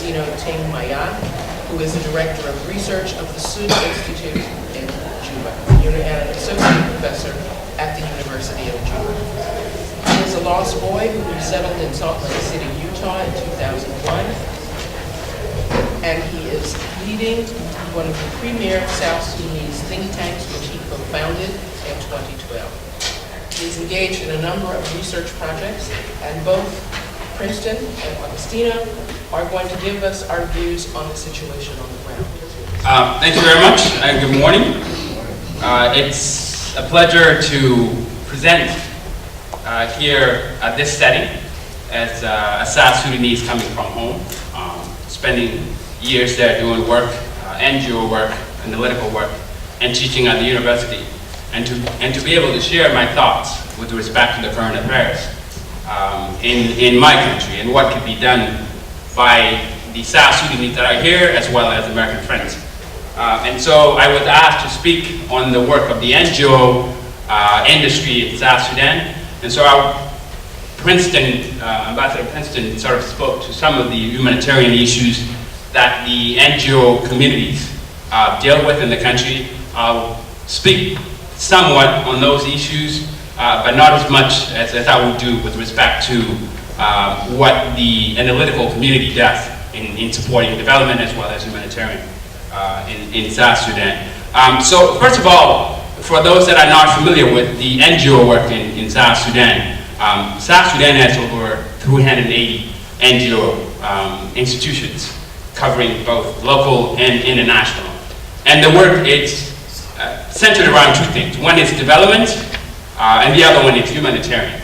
Agostino Ting Mayan, who is the Director of Research of the Sudan Institute in Juba, and an Associate Professor at the University of Juba. He is a lost boy who settled in Salt Lake City, Utah in 2001, and he is leading one of the premier South Sudanese think tanks, which he co-founded in 2012. He is engaged in a number of research projects, and both Princeton and Agostino are going to give us our views on the situation on the ground. Thank you very much, and good morning. It's a pleasure to present here at this setting as a South Sudanese coming from home, spending years there doing work, NGO work, analytical work, and teaching at the university, and to be able to share my thoughts with respect to the current affairs in my country and what could be done by the South Sudanese that are here as well as American friends. And so I was asked to speak on the work of the NGO industry in South Sudan. And so Ambassador Princeton sort of spoke to some of the humanitarian issues that the NGO communities deal with in the country. I'll speak somewhat on those issues, but not as much as I would do with respect to what the analytical community does in supporting development as well as humanitarian in South Sudan. So first of all, for those that are not familiar with the NGO work in South Sudan, South Sudan has over 380 NGO institutions covering both local and international. And the work is centered around two things. One is development, and the other one is humanitarian.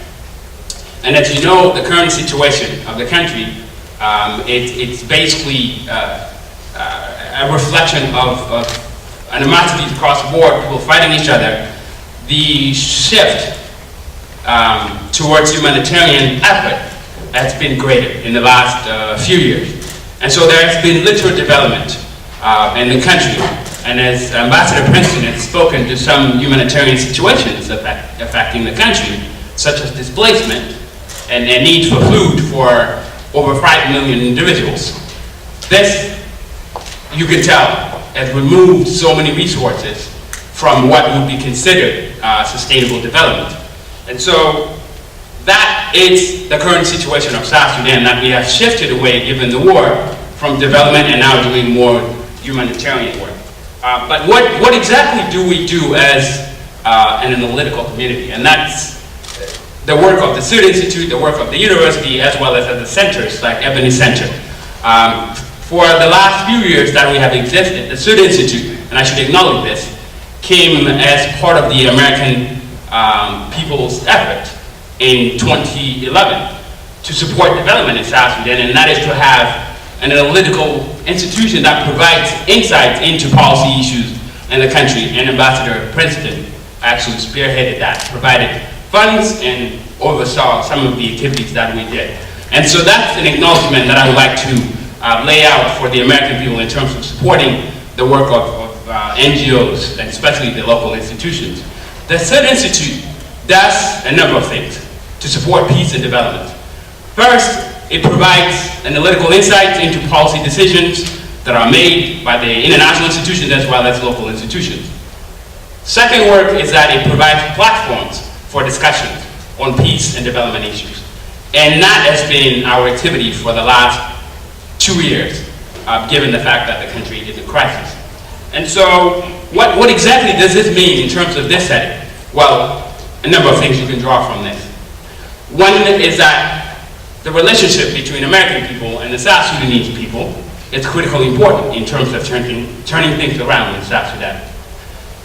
And as you know, the current situation of the country, it's basically a reflection of animosities across the board, people fighting each other. The shift towards humanitarian effort has been greater in the last few years. And so there has been literal development in the country. And as Ambassador Princeton has spoken to some humanitarian situations affecting the country, such as displacement and a need for food for over 5 million individuals. This, you can tell, has removed so many resources from what would be considered sustainable development. And so that is the current situation of South Sudan, that we have shifted away, given the war, from development and now doing more humanitarian work. But what exactly do we do as an analytical community? And that's the work of the Sudan Institute, the work of the university, as well as at the centers like Ebony Center. For the last few years that we have existed, the Sudan Institute, and I should acknowledge this, came as part of the American people's effort in 2011 to support development in South Sudan, and that is to have an analytical institution that provides insights into policy issues in the country. And Ambassador Princeton actually spearheaded that, provided funds and oversaw some of the activities that we did. And so that's an acknowledgement that I would like to lay out for the American people in terms of supporting the work of NGOs, and especially the local institutions. The Sudan Institute does a number of things to support peace and development. First, it provides analytical insights into policy decisions that are made by the international institutions as well as local institutions. Second work is that it provides platforms for discussions on peace and development issues. And that has been our activity for the last 2 years, given the fact that the country is in crisis. And so, what exactly does this mean in terms of this setting? Well, a number of things you can draw from this. One is that the relationship between American people and the South Sudanese people is critically important in terms of turning things around in South Sudan.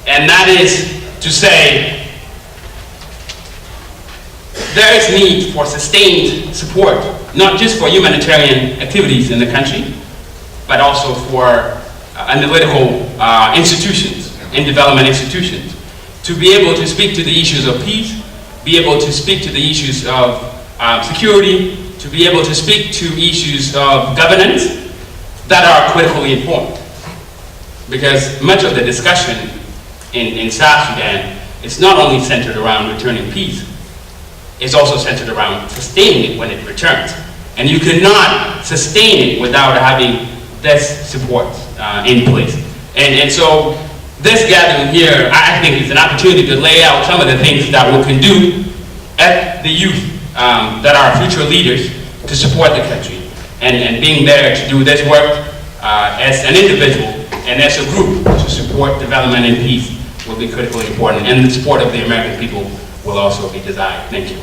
And that is to say, there is need for sustained support, not just for humanitarian activities in the country, but also for analytical institutions and development institutions to be able to speak to the issues of peace, be able to speak to the issues of security, to be able to speak to issues of governance that are critically important. Because much of the discussion in South Sudan is not only centered around returning peace, it's also centered around sustaining it when it returns. And you cannot sustain it without having this support in place. And so this gathering here, I think, is an opportunity to lay out some of the things that we can do at the youth that are future leaders to support the country. And being there to do this work as an individual and as a group to support development and peace will be critically important. And the support of the American people will also be desired. Thank you.